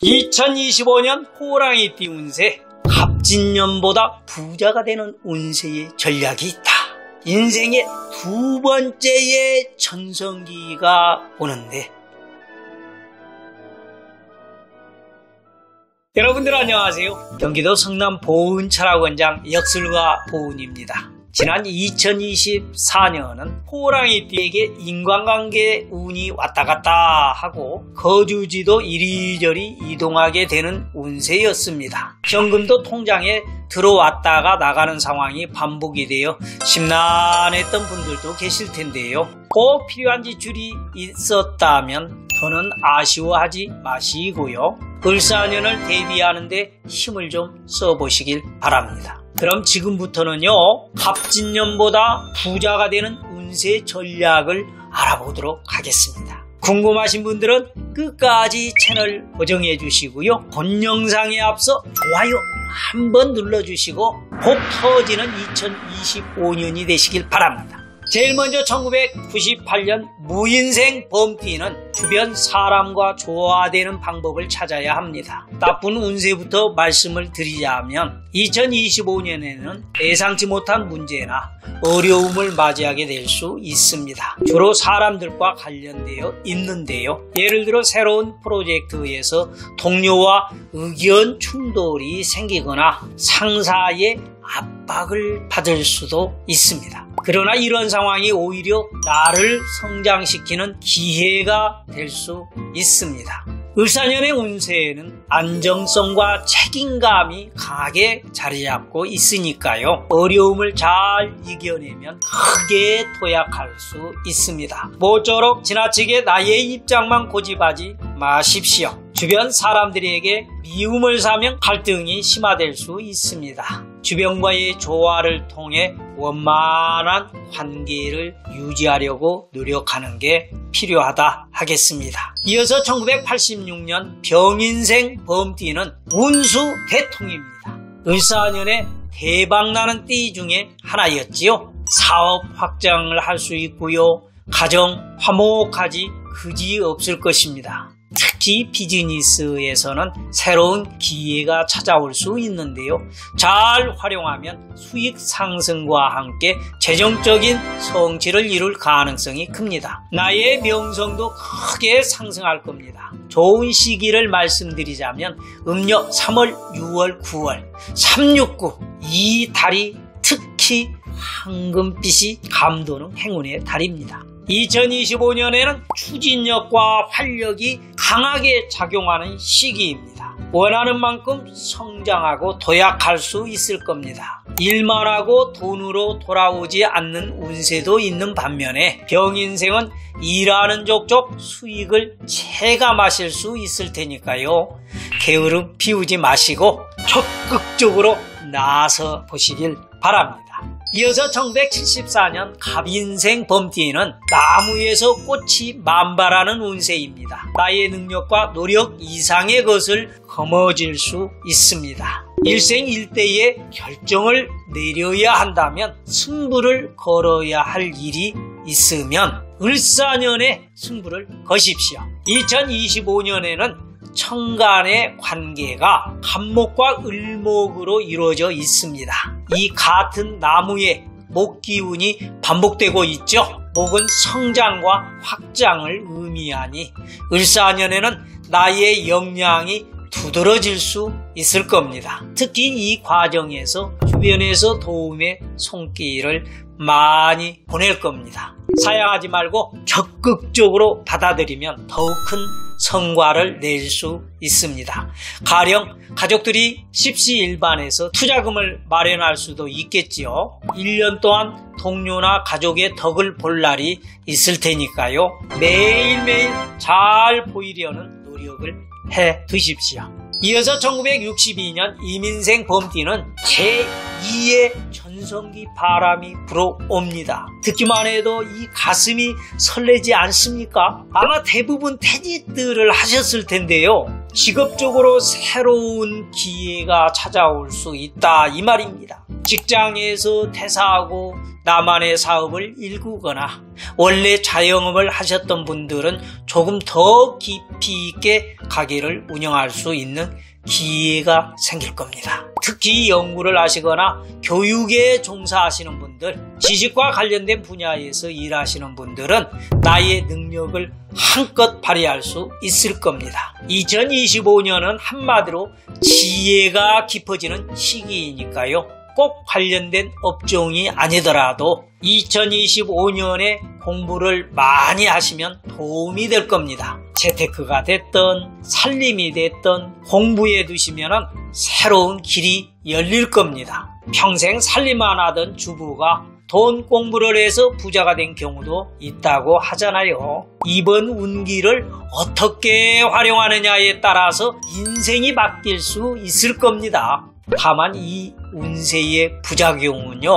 2025년 호랑이띠 운세, 갑진년보다 부자가 되는 운세의 전략이 있다. 인생의 두 번째의 전성기가 오는데, 여러분들 안녕하세요. 경기도 성남 보은철학원장 역술가 보은입니다. 지난 2024년은 호랑이띠에게 인간관계 운이 왔다갔다 하고 거주지도 이리저리 이동하게 되는 운세였습니다. 현금도 통장에 들어왔다가 나가는 상황이 반복이 되어 심란했던 분들도 계실 텐데요. 꼭 필요한 지출이 있었다면 더는 아쉬워하지 마시고요. 을사년을 대비하는데 힘을 좀 써보시길 바랍니다. 그럼 지금부터는요, 갑진년보다 부자가 되는 운세 전략을 알아보도록 하겠습니다. 궁금하신 분들은 끝까지 채널 고정해 주시고요. 본 영상에 앞서 좋아요 한번 눌러주시고 복 터지는 2025년이 되시길 바랍니다. 제일 먼저 1998년 무인생 범띠는 주변 사람과 조화되는 방법을 찾아야 합니다. 나쁜 운세부터 말씀을 드리자면 2025년에는 예상치 못한 문제나 어려움을 맞이하게 될 수 있습니다. 주로 사람들과 관련되어 있는데요. 예를 들어 새로운 프로젝트에서 동료와 의견 충돌이 생기거나 상사의 압박을 받을 수도 있습니다. 그러나 이런 상황이 오히려 나를 성장시키는 기회가 될 수 있습니다. 을사년의 운세에는 안정성과 책임감이 강하게 자리잡고 있으니까요. 어려움을 잘 이겨내면 크게 도약할 수 있습니다. 모쪼록 지나치게 나의 입장만 고집하지 마십시오. 주변 사람들에게 미움을 사면 갈등이 심화될 수 있습니다. 주변과의 조화를 통해 원만한 관계를 유지하려고 노력하는 게 필요하다 하겠습니다. 이어서 1986년 병인생 범띠는 운수 대통입니다. 을사년에 대박나는 띠 중에 하나였지요. 사업 확장을 할 수 있고요. 가정 화목하지 그지없을 것입니다. 특히 비즈니스에서는 새로운 기회가 찾아올 수 있는데요. 잘 활용하면 수익 상승과 함께 재정적인 성취를 이룰 가능성이 큽니다. 나의 명성도 크게 상승할 겁니다. 좋은 시기를 말씀드리자면 음력 3월, 6월, 9월, 369 이 달이 특히 황금빛이 감도는 행운의 달입니다. 2025년에는 추진력과 활력이 강하게 작용하는 시기입니다. 원하는 만큼 성장하고 도약할 수 있을 겁니다. 일만 하고 돈으로 돌아오지 않는 운세도 있는 반면에 병인생은 일하는 족족 수익을 체감하실 수 있을 테니까요. 게으름 피우지 마시고 적극적으로 나서 보시길 바랍니다. 이어서 1974년 갑인생 범띠는 나무에서 꽃이 만발하는 운세입니다. 나의 능력과 노력 이상의 것을 거머쥘 수 있습니다. 일생일대의 결정을 내려야 한다면 승부를 걸어야 할 일이 있으면 을사년에 승부를 거십시오. 2025년에는 천간의 관계가 갑목과 을목으로 이루어져 있습니다. 이 같은 나무의 목기운이 반복되고 있죠. 목은 성장과 확장을 의미하니 을사년에는 나의 역량이 두드러질 수 있을 겁니다. 특히 이 과정에서 주변에서 도움의 손길을 많이 보낼 겁니다. 사양하지 말고 적극적으로 받아들이면 더욱 큰 성과를 낼 수 있습니다. 가령 가족들이 십시일반해서 투자금을 마련할 수도 있겠지요. 1년 동안 동료나 가족의 덕을 볼 날이 있을 테니까요. 매일매일 잘 보이려는 노력을 해 두십시오. 이어서 1962년 이민생 범띠는 제2의 전성기 바람이 불어옵니다. 듣기만 해도 이 가슴이 설레지 않습니까? 아마 대부분 퇴직들을 하셨을 텐데요. 직업적으로 새로운 기회가 찾아올 수 있다 이 말입니다. 직장에서 퇴사하고 나만의 사업을 일구거나 원래 자영업을 하셨던 분들은 조금 더 깊이 있게 가게를 운영할 수 있는 기회가 생길 겁니다. 특히 연구를 하시거나 교육에 종사하시는 분들, 지식과 관련된 분야에서 일하시는 분들은 나의 능력을 한껏 발휘할 수 있을 겁니다. 2025년은 한마디로 지혜가 깊어지는 시기이니까요. 꼭 관련된 업종이 아니더라도 2025년에 공부를 많이 하시면 도움이 될 겁니다. 재테크가 됐든 살림이 됐든 공부해 두시면 새로운 길이 열릴 겁니다. 평생 살림만 하던 주부가 돈 공부를 해서 부자가 된 경우도 있다고 하잖아요. 이번 운기를 어떻게 활용하느냐에 따라서 인생이 바뀔 수 있을 겁니다. 다만 이 운세의 부작용은요,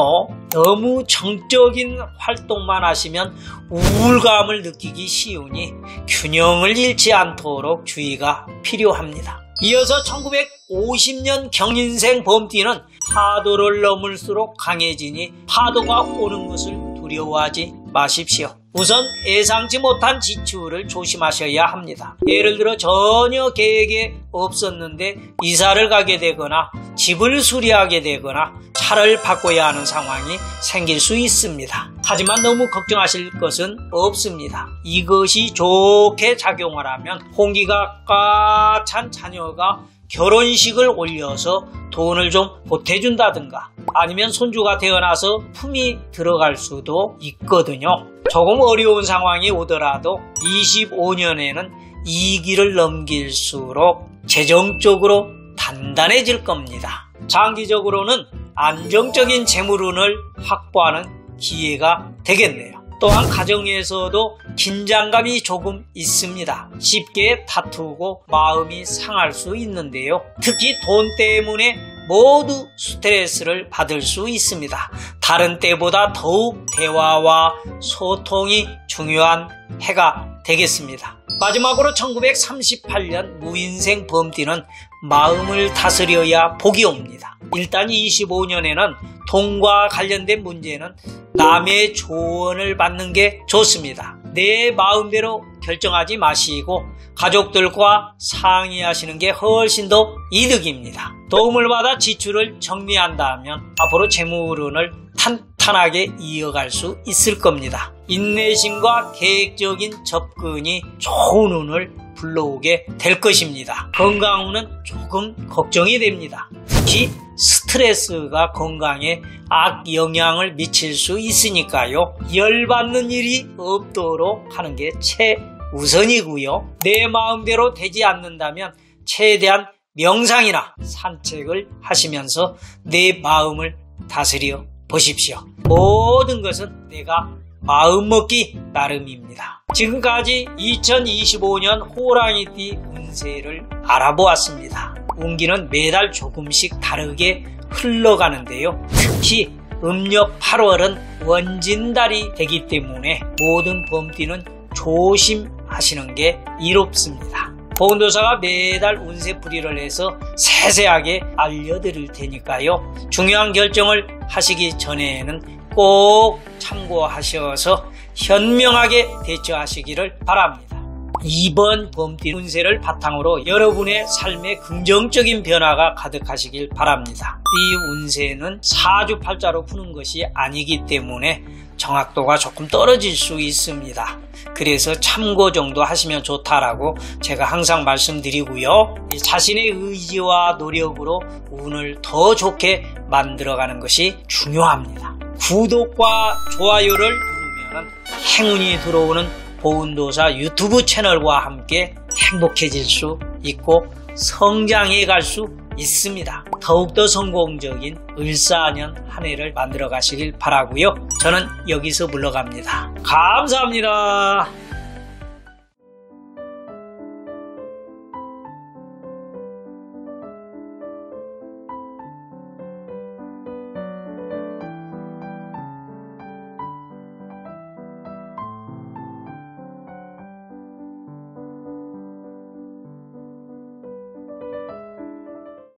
너무 정적인 활동만 하시면 우울감을 느끼기 쉬우니 균형을 잃지 않도록 주의가 필요합니다. 이어서 1950년 경인생 범띠는 파도를 넘을수록 강해지니 파도가 오는 것을 두려워하지 마십시오. 우선 예상치 못한 지출을 조심하셔야 합니다. 예를 들어 전혀 계획에 없었는데 이사를 가게 되거나 집을 수리하게 되거나 차를 바꿔야 하는 상황이 생길 수 있습니다. 하지만 너무 걱정하실 것은 없습니다. 이것이 좋게 작용을 하면 홍기가 꽉 찬 자녀가 결혼식을 올려서 돈을 좀 보태준다든가 아니면 손주가 태어나서 품이 들어갈 수도 있거든요. 조금 어려운 상황이 오더라도 25년에는 이 길을 넘길수록 재정적으로 단단해질 겁니다. 장기적으로는 안정적인 재물운을 확보하는 기회가 되겠네요. 또한 가정에서도 긴장감이 조금 있습니다. 쉽게 다투고 마음이 상할 수 있는데요. 특히 돈 때문에 모두 스트레스를 받을 수 있습니다. 다른 때보다 더욱 대화와 소통이 중요한 해가 되겠습니다. 마지막으로 1938년 무인생 범띠는 마음을 다스려야 복이 옵니다. 일단 25년에는 돈과 관련된 문제는 남의 조언을 받는 게 좋습니다. 내 마음대로 결정하지 마시고 가족들과 상의하시는 게 훨씬 더 이득입니다. 도움을 받아 지출을 정리한다면 앞으로 재물운을 탄탄하게 이어갈 수 있을 겁니다. 인내심과 계획적인 접근이 좋은 운을 불러오게 될 것입니다. 건강운은 조금 걱정이 됩니다. 특히 스트레스가 건강에 악영향을 미칠 수 있으니까요. 열받는 일이 없도록 하는 게 최우선이고요. 내 마음대로 되지 않는다면 최대한 명상이나 산책을 하시면서 내 마음을 다스려 보십시오. 모든 것은 내가 마음먹기 나름입니다. 지금까지 2025년 호랑이띠 운세를 알아보았습니다. 운기는 매달 조금씩 다르게 흘러가는데요. 특히 음력 8월은 원진달이 되기 때문에 모든 범띠는 조심하시는 게 이롭습니다. 보온도사가 매달 운세풀이를 해서 세세하게 알려드릴 테니까요. 중요한 결정을 하시기 전에는 꼭 참고하셔서 현명하게 대처하시기를 바랍니다. 이번 범띠 운세를 바탕으로 여러분의 삶에 긍정적인 변화가 가득하시길 바랍니다. 이 운세는 사주팔자로 푸는 것이 아니기 때문에 정확도가 조금 떨어질 수 있습니다. 그래서 참고 정도 하시면 좋다라고 제가 항상 말씀드리고요. 자신의 의지와 노력으로 운을 더 좋게 만들어가는 것이 중요합니다. 구독과 좋아요를 누르면 행운이 들어오는 보은도사 유튜브 채널과 함께 행복해질 수 있고 성장해 갈 수 있습니다. 더욱더 성공적인 을사년 한 해를 만들어 가시길 바라고요. 저는 여기서 물러갑니다. 감사합니다.